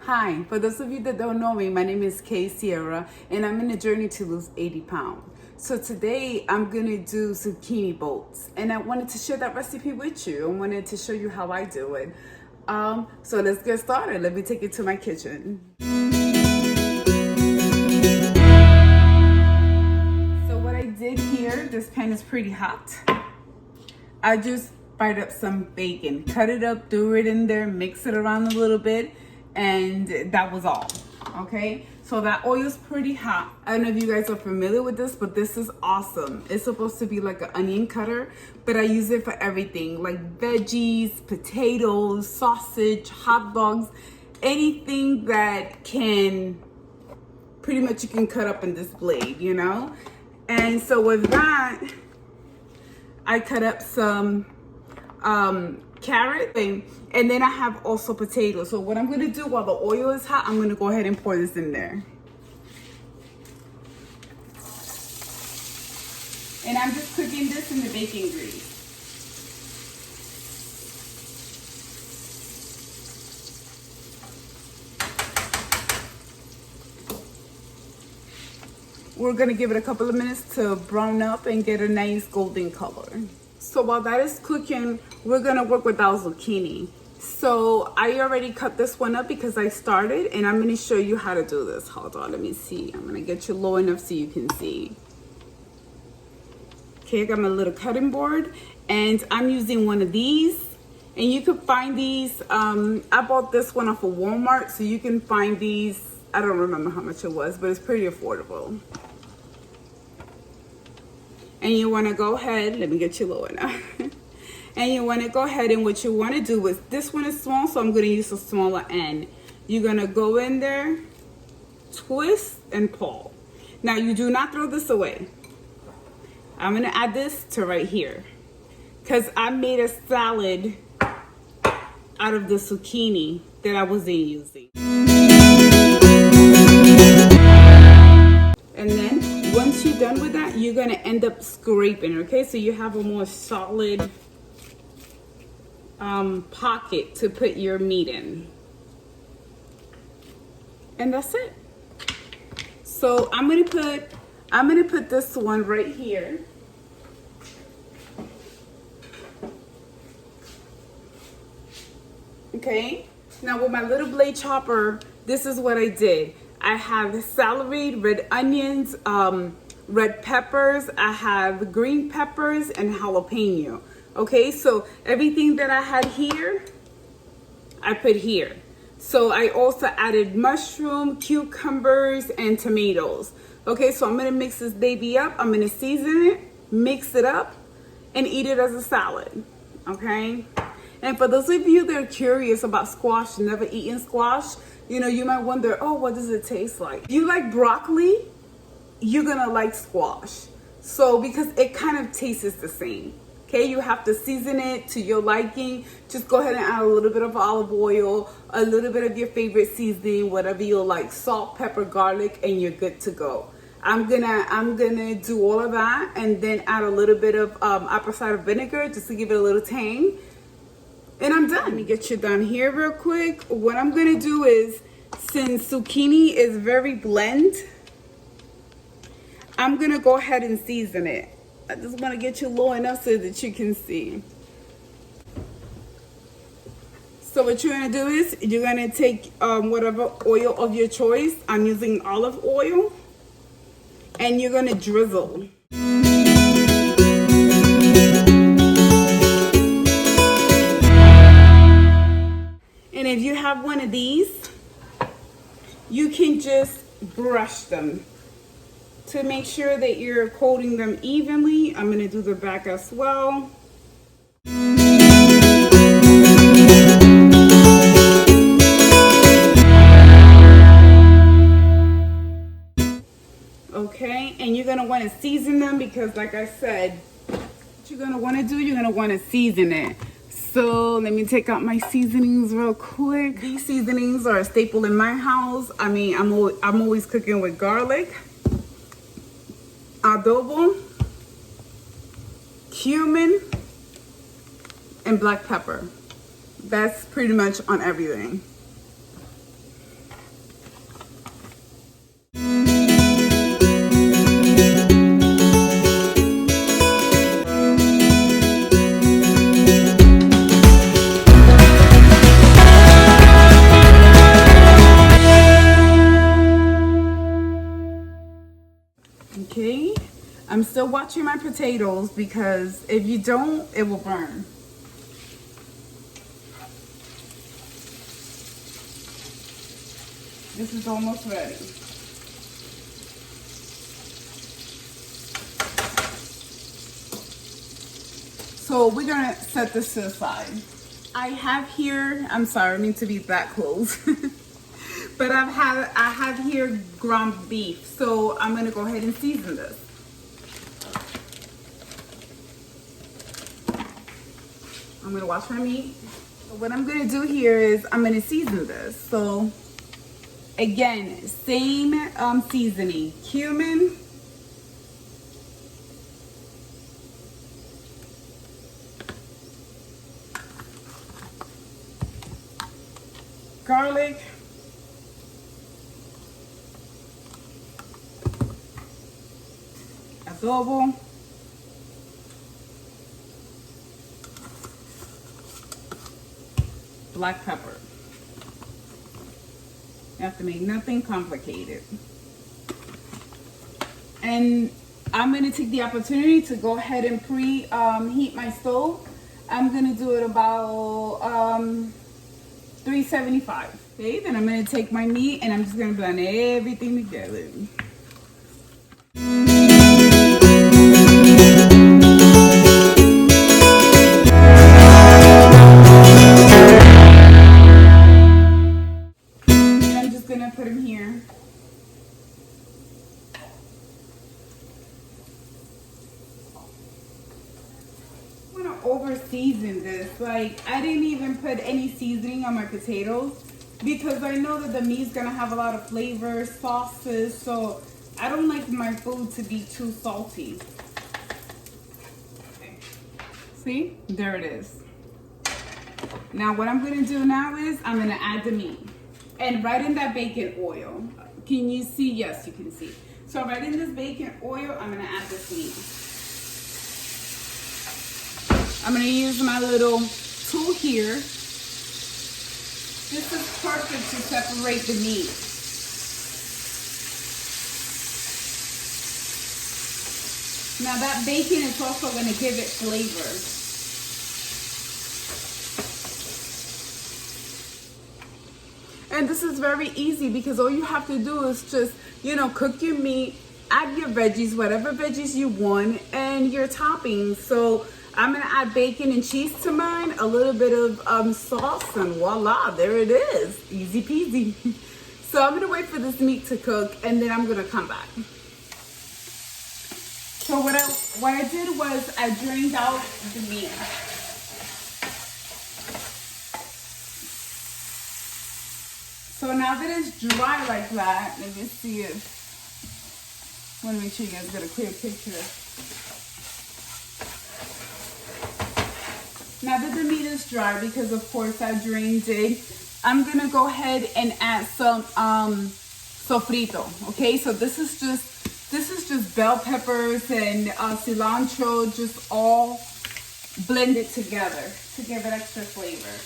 Hi, for those of you that don't know me, my name is Kay Sierra and I'm in a journey to lose 80 pounds. So today I'm gonna do zucchini bolts and I wanted to share that recipe with you. I wanted to show you how I do it. So let's get started. Let me take you to my kitchen. So what I did here, this pan is pretty hot. I just fried up some bacon, cut it up, threw it in there, mix it around a little bit, and that was all. Okay, so that oil's pretty hot. I don't know if you guys are familiar with this, but this is awesome. It's supposed to be like an onion cutter, but I use it for everything, like veggies, potatoes, sausage, hot dogs, anything that can, pretty much you can cut up in this blade, you know? And so with that, I cut up some carrot and then I have also potatoes. So what I'm going to do while the oil is hot, I'm going to go ahead and pour this in there. And I'm just cooking this in the bacon grease. We're going to give it a couple of minutes to brown up and get a nice golden color. So while that is cooking, we're gonna work with our zucchini. So I already cut this one up because I started, and I'm gonna show you how to do this. Hold on, let me see. I'm gonna get you low enough so you can see. Okay, I got my little cutting board, and I'm using one of these. And you can find these, I bought this one off of Walmart, so you can find these. I don't remember how much it was, but it's pretty affordable. And you want to go ahead, let me get you low enough. And you want to go ahead, and what you want to do is, this one is small, so I'm going to use a smaller end. You're going to go in there, twist, and pull. Now you do not throw this away. I'm going to add this to right here, because I made a salad out of the zucchini that I wasn't using. And then once you're done with that, you're gonna end up scraping, okay? So you have a more solid pocket to put your meat in. And that's it. So I'm gonna put this one right here. Okay? Now with my little blade chopper, this is what I did. I have celery, red onions, red peppers, I have green peppers, and jalapeno. Okay, so everything that I had here, I put here. So I also added mushroom, cucumbers, and tomatoes. Okay, so I'm gonna mix this baby up. I'm gonna season it, mix it up, and eat it as a salad. Okay? And for those of you that are curious about squash, never eaten squash, you know, you might wonder, oh, what does it taste like? If you like broccoli, you're gonna like squash. So, because it kind of tastes the same. Okay, you have to season it to your liking. Just go ahead and add a little bit of olive oil, a little bit of your favorite seasoning, whatever you like, salt, pepper, garlic, and you're good to go. I'm gonna do all of that and then add a little bit of apple cider vinegar just to give it a little tang. And I'm done. Let me get you done here real quick. What I'm gonna do is, since zucchini is very bland, I'm gonna go ahead and season it. I just wanna get you low enough so that you can see. So what you're gonna do is, you're gonna take whatever oil of your choice. I'm using olive oil. And you're gonna drizzle. And if you have one of these, you can just brush them to make sure that you're coating them evenly. I'm going to do the back as well. Okay, and you're going to want to season them because, like I said, what you're going to want to do, you're going to want to season it. So let me take out my seasonings real quick. These seasonings are a staple in my house. I mean, I'm always cooking with garlic, adobo, cumin, and black pepper. That's pretty much on everything. I'm still watching my potatoes because if you don't, it will burn. This is almost ready. So we're gonna set this to the side. I have here, I'm sorry, I mean to be that close. But I have here ground beef. So I'm gonna go ahead and season this. I'm gonna wash my meat. So what I'm gonna do here is I'm gonna season this. So again, same seasoning, cumin, garlic, adobo, black pepper. You have to make nothing complicated. And I'm gonna take the opportunity to go ahead and preheat my stove. I'm gonna do it about 375. Okay, then I'm gonna take my meat and I'm just gonna blend everything together. And I'm just gonna put them here. I'm gonna over season this. Like, I didn't even put any seasoning on my potatoes because I know that the meat's gonna have a lot of flavors, sauces, so I don't like my food to be too salty. Okay. See, there it is. Now what I'm gonna do now is I'm gonna add the meat. And right in that bacon oil. Can you see? Yes, you can see. So right in this bacon oil, I'm gonna add this meat. I'm gonna use my little tool here. This is perfect to separate the meat. Now that bacon is also gonna give it flavor. And this is very easy because all you have to do is just, cook your meat, add your veggies, whatever veggies you want, and your toppings. So I'm gonna add bacon and cheese to mine, a little bit of sauce, and voila, there it is. Easy peasy. So I'm gonna wait for this meat to cook and then I'm gonna come back. So what I did was I drained out the meat. So now that it's dry like that, let me see if, I want to make sure you guys get a clear picture. Now that the meat is dry, because of course I drained it, I'm going to go ahead and add some sofrito, okay? So this is just bell peppers and cilantro, just all blended together to give it extra flavor.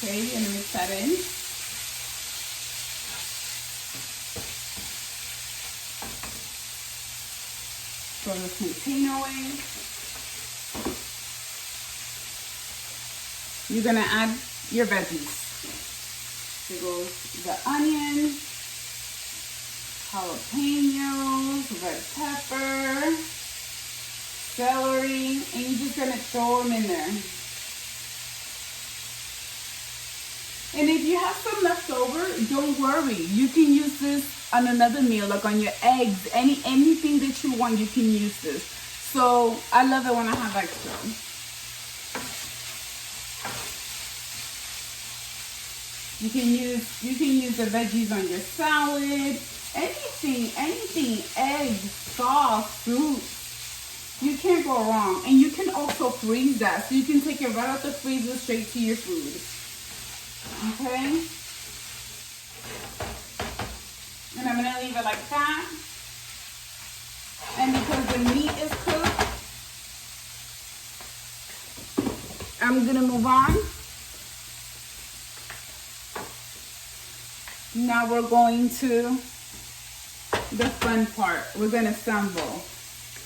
Okay, you're gonna mix that in. Throw the jalapeno in. You're gonna add your veggies. Here goes the onion, jalapenos, red pepper, celery, and you're just gonna throw them in there. And if you have some left over, don't worry. You can use this on another meal, like on your eggs, anything that you want, you can use this. So I love it when I have extra. You can use the veggies on your salad, anything, eggs, sauce, soup. You can't go wrong. And you can also freeze that, so you can take it right out the freezer straight to your food. Okay, and I'm gonna leave it like that. And because the meat is cooked, I'm gonna move on Now we're going to the fun part. We're gonna assemble.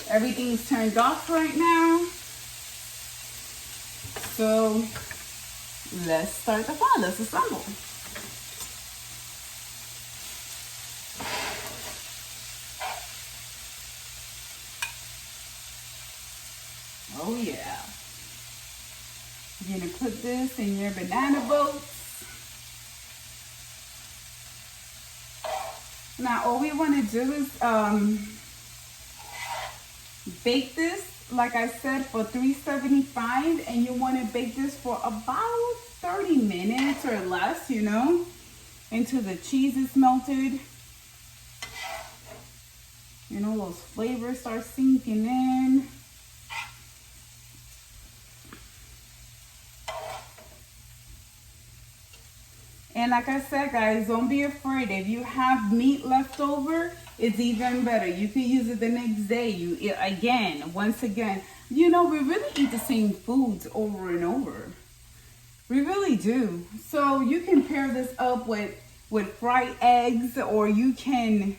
Everything's turned off right now. So let's start the fun. Let's assemble. Oh yeah. You're gonna put this in your banana boats. Now all we want to do is bake this, like I said, for 375, and you want to bake this for about 30 minutes or less, you know, until the cheese is melted. You know, those flavors start sinking in. And like I said, guys, don't be afraid. If you have meat left over, it's even better. You can use it the next day. Once again, you know, we really eat the same foods over and over. We really do. So you can pair this up with fried eggs, or you can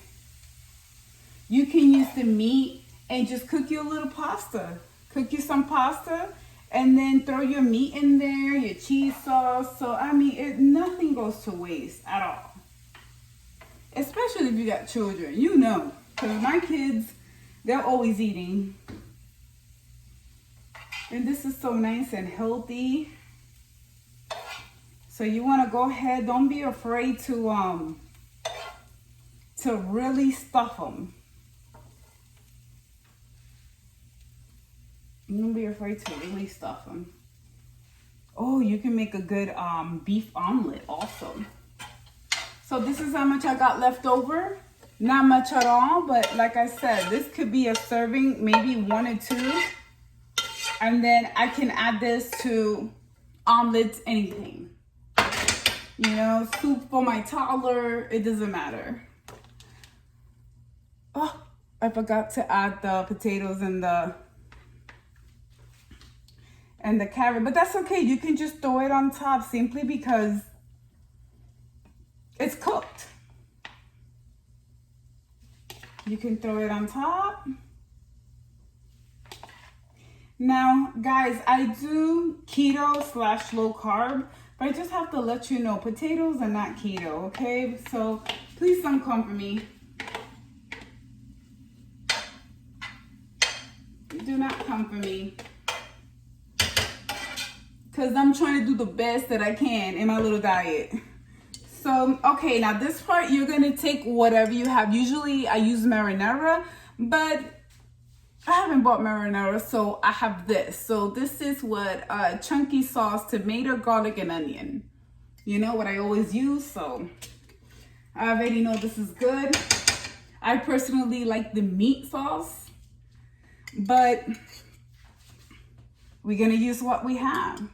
use the meat and just cook you a little pasta. Cook you some pasta. And then throw your meat in there, your cheese sauce. So, I mean, nothing goes to waste at all. Especially if you got children, you know. Because my kids, they're always eating. And this is so nice and healthy. So you want to go ahead, don't be afraid to really stuff them. Don't be afraid to really stuff them. Oh, you can make a good beef omelet also. So this is how much I got left over. Not much at all, but like I said, this could be a serving, maybe 1 or 2. And then I can add this to omelets, anything. You know, soup for my toddler, it doesn't matter. Oh, I forgot to add the potatoes and the carrot, but that's okay. You can just throw it on top simply because it's cooked. You can throw it on top. Now, guys, I do keto/low carb, but I just have to let you know, potatoes are not keto, okay? So please don't come for me. Do not come for me. Because I'm trying to do the best that I can in my little diet. So, okay, now this part, you're going to take whatever you have. Usually I use marinara, but I haven't bought marinara, so I have this. So this is what chunky sauce, tomato, garlic, and onion. You know what I always use, so I already know this is good. I personally like the meat sauce, but we're going to use what we have.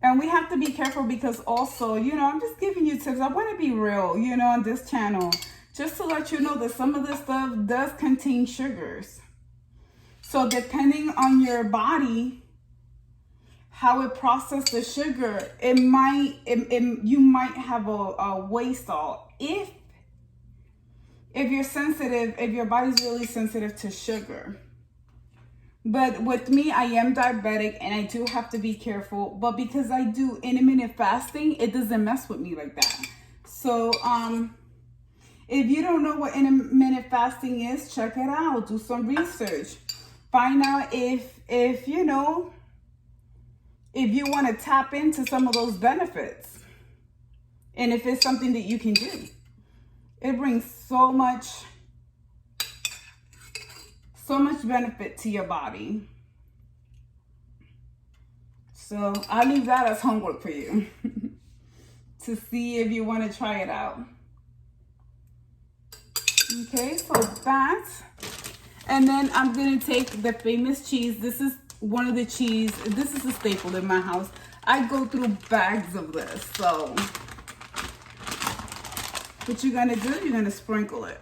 And we have to be careful because also, you know, I'm just giving you tips. I want to be real, you know, on this channel. Just to let you know that some of this stuff does contain sugars. So depending on your body, how it processes the sugar, you might have a waste all. If you're sensitive, if your body's really sensitive to sugar. But with me, I am diabetic and I do have to be careful. But because I do intermittent fasting, it doesn't mess with me like that. So, if you don't know what intermittent fasting is, check it out. Do some research. Find out if you know, if you want to tap into some of those benefits. And if it's something that you can do. It brings so much benefit to your body. So I'll leave that as homework for you to see if you want to try it out. Okay, so that, and then I'm gonna take the famous cheese. This is one of the cheese. This is a staple in my house. I go through bags of this. So what you're gonna do, you're gonna sprinkle it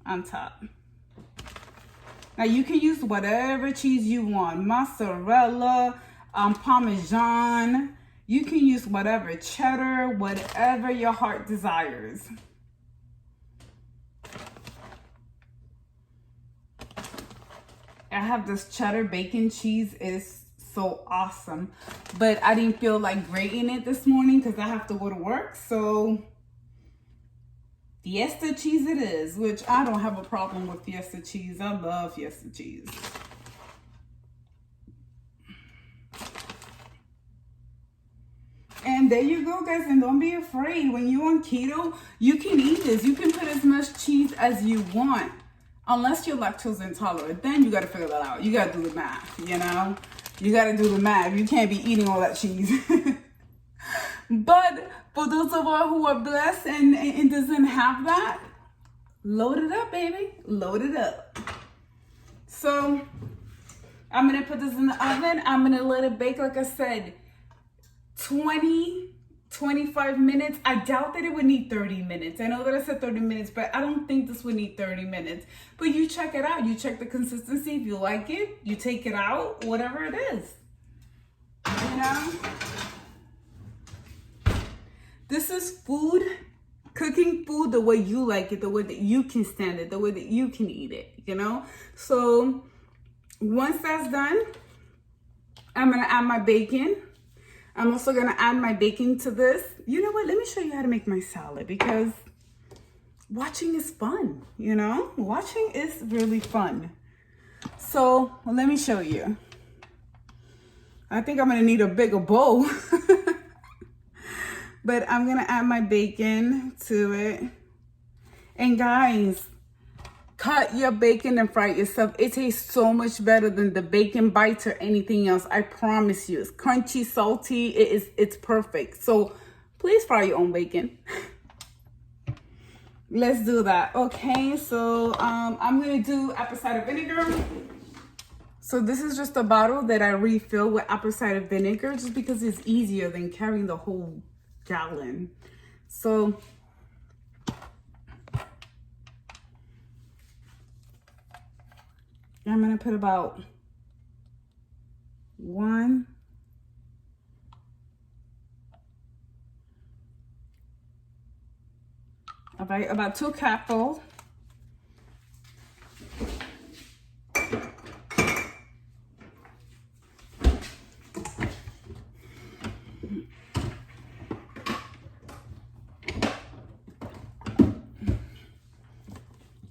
on top. Now you can use whatever cheese you want, mozzarella, Parmesan, You can use whatever, cheddar, whatever your heart desires. I have this cheddar bacon cheese. Is so awesome. But I didn't feel like grating it this morning because I have to go to work. So Fiesta cheese it is, which I don't have a problem with Fiesta cheese. I love Fiesta cheese. And there you go, guys. And don't be afraid. When you're on keto, you can eat this. You can put as much cheese as you want. Unless you're lactose intolerant. Then you got to figure that out. You got to do the math, you know? You got to do the math. You can't be eating all that cheese. But for those of us who are blessed and doesn't have that, load it up, baby. Load it up. So I'm going to put this in the oven. I'm going to let it bake, like I said, 25 minutes. I doubt that it would need 30 minutes. I know that I said 30 minutes, but I don't think this would need 30 minutes. But you check it out. You check the consistency. If you like it, you take it out, whatever it is. You know? This is food, cooking food the way you like it, the way that you can stand it, the way that you can eat it, you know? So once that's done, I'm going to add my bacon. I'm also going to add my bacon to this. You know what? Let me show you how to make my salad because watching is fun, you know? Watching is really fun. So let me show you. I think I'm going to need a bigger bowl. But I'm going to add my bacon to it. And guys, cut your bacon and fry it yourself. It tastes so much better than the bacon bites or anything else. I promise you. It's crunchy, salty. It's perfect. So please fry your own bacon. Let's do that. Okay, so I'm going to do apple cider vinegar. So this is just a bottle that I refill with apple cider vinegar just because it's easier than carrying the whole gallon. So I'm going to put about about 2 cupfuls.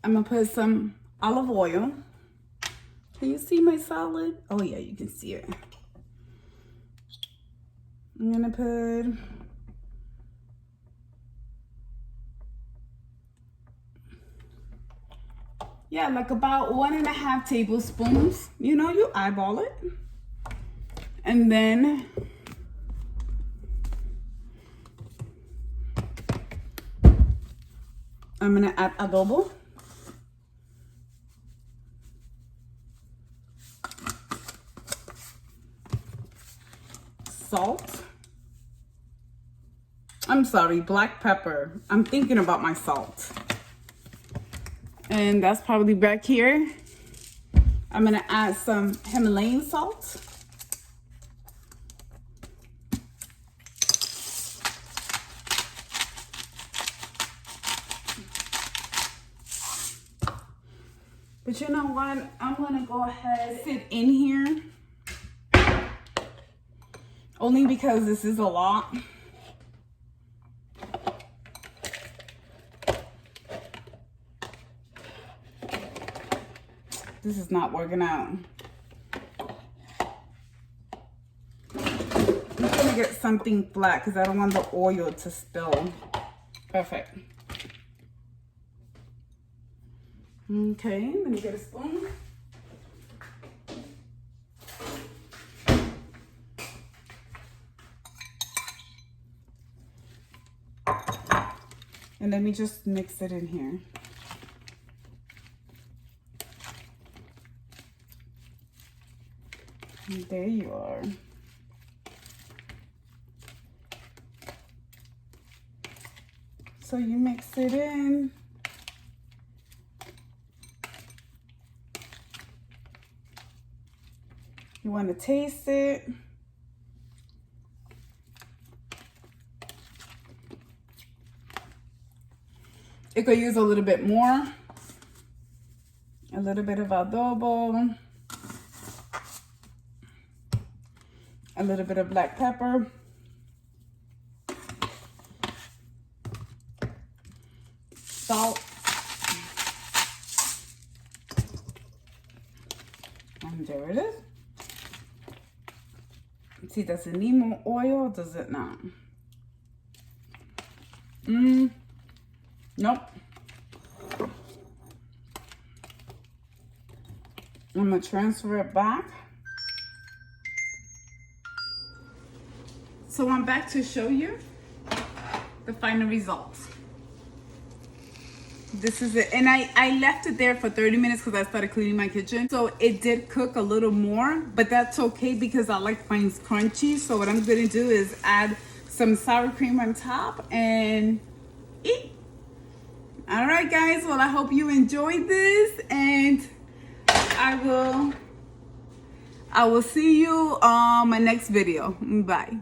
I'm going to put some olive oil. Can you see my salad? Oh yeah, you can see it. I'm going to put like about 1.5 tablespoons. You know, you eyeball it. And then I'm going to add adobo. Salt. I'm sorry, black pepper. I'm thinking about my salt. And that's probably back here. I'm going to add some Himalayan salt. But you know what? I'm going to go ahead and sit in here. Only because this is a lot. This is not working out. I'm gonna get something flat because I don't want the oil to spill. Perfect. Okay, let me get a spoon. And let me just mix it in here. And there you are. So you mix it in. You want to taste it. It could use a little bit more. A little bit of adobo. A little bit of black pepper. Salt. And there it is. See, does it need more oil or does it not? Nope. I'm gonna transfer it back. So I'm back to show you the final results. This is it. And I left it there for 30 minutes because I started cleaning my kitchen. So it did cook a little more, but that's okay because I like mine crunchy. So what I'm gonna do is add some sour cream on top and eat. All right, guys. Well, I hope you enjoyed this, and I will see you on my next video. Bye.